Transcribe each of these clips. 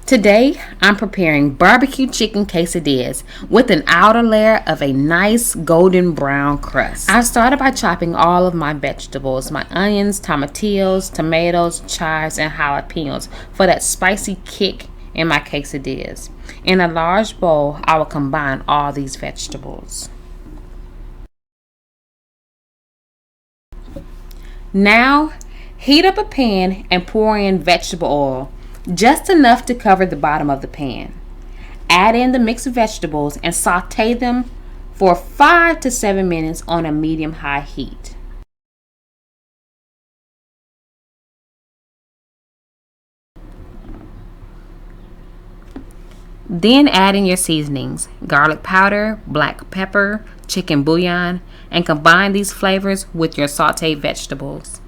Today, I'm preparing barbecue chicken quesadillas with an outer layer of a nice golden brown crust. I started by chopping all of my vegetables, my onions, tomatillos, tomatoes, chives, and jalapenos for that spicy kick in my quesadillas. In a large bowl, I will combine all these vegetables. Now, heat up a pan and pour in vegetable oil, just enough to cover the bottom of the pan. Add in the mixed vegetables and saute them for 5 to 7 minutes on a medium-high heat. Then add in your seasonings, garlic powder, black pepper, chicken bouillon, and combine these flavors with your sauteed vegetables.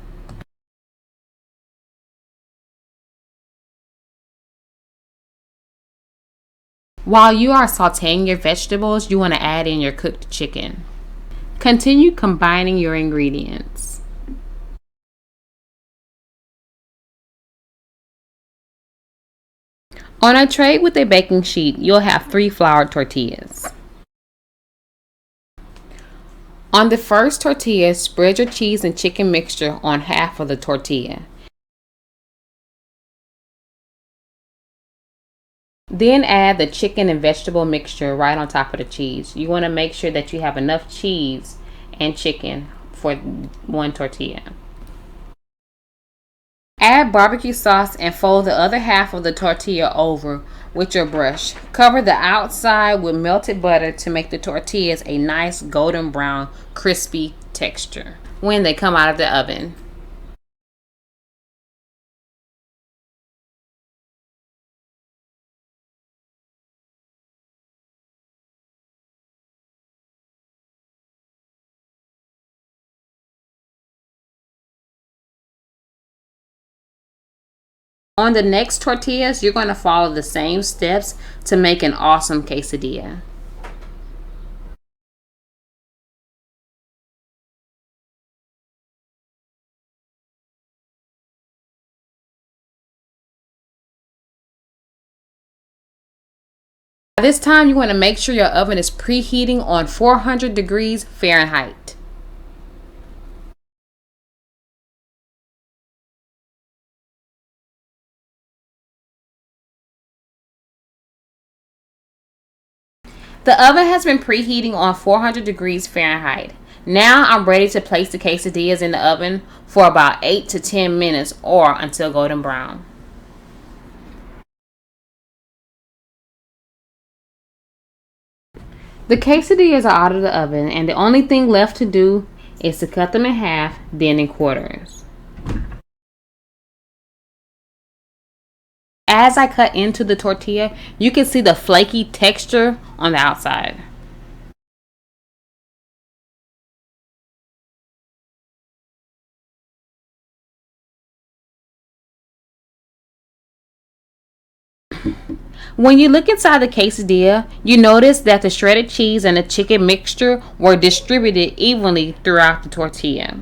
While you are sauteing your vegetables, you want to add in your cooked chicken. Continue combining your ingredients. On a tray with a baking sheet, you'll have 3 floured tortillas. On the first tortilla, spread your cheese and chicken mixture on half of the tortilla. Then add the chicken and vegetable mixture right on top of the cheese. You want to make sure that you have enough cheese and chicken for one tortilla. Add barbecue sauce and fold the other half of the tortilla over with your brush. Cover the outside with melted butter to make the tortillas a nice golden brown, crispy texture when they come out of the oven. On the next tortillas, you're going to follow the same steps to make an awesome quesadilla. By this time, you want to make sure your oven is preheating on 400 degrees Fahrenheit. The oven has been preheating on 400 degrees Fahrenheit. Now I'm ready to place the quesadillas in the oven for about 8 to 10 minutes or until golden brown. The quesadillas are out of the oven and the only thing left to do is to cut them in half, then in quarters. As I cut into the tortilla, you can see the flaky texture on the outside. When you look inside the quesadilla, you notice that the shredded cheese and the chicken mixture were distributed evenly throughout the tortilla.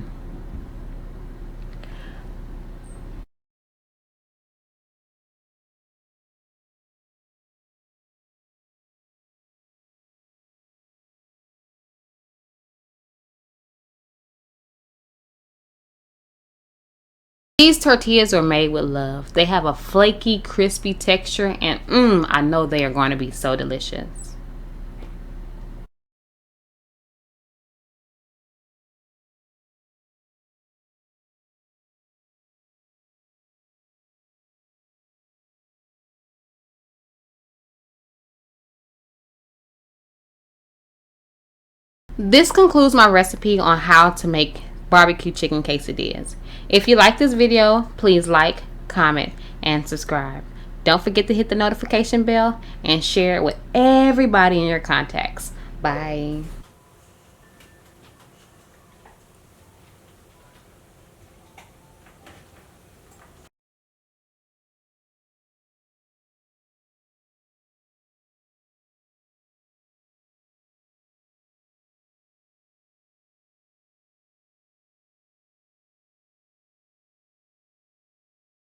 These tortillas are made with love. They have a flaky, crispy texture, and I know they are going to be so delicious. This concludes my recipe on how to make barbecue chicken quesadillas. If you like this video, please like, comment, and subscribe. Don't forget to hit the notification bell and share it with everybody in your contacts. Bye.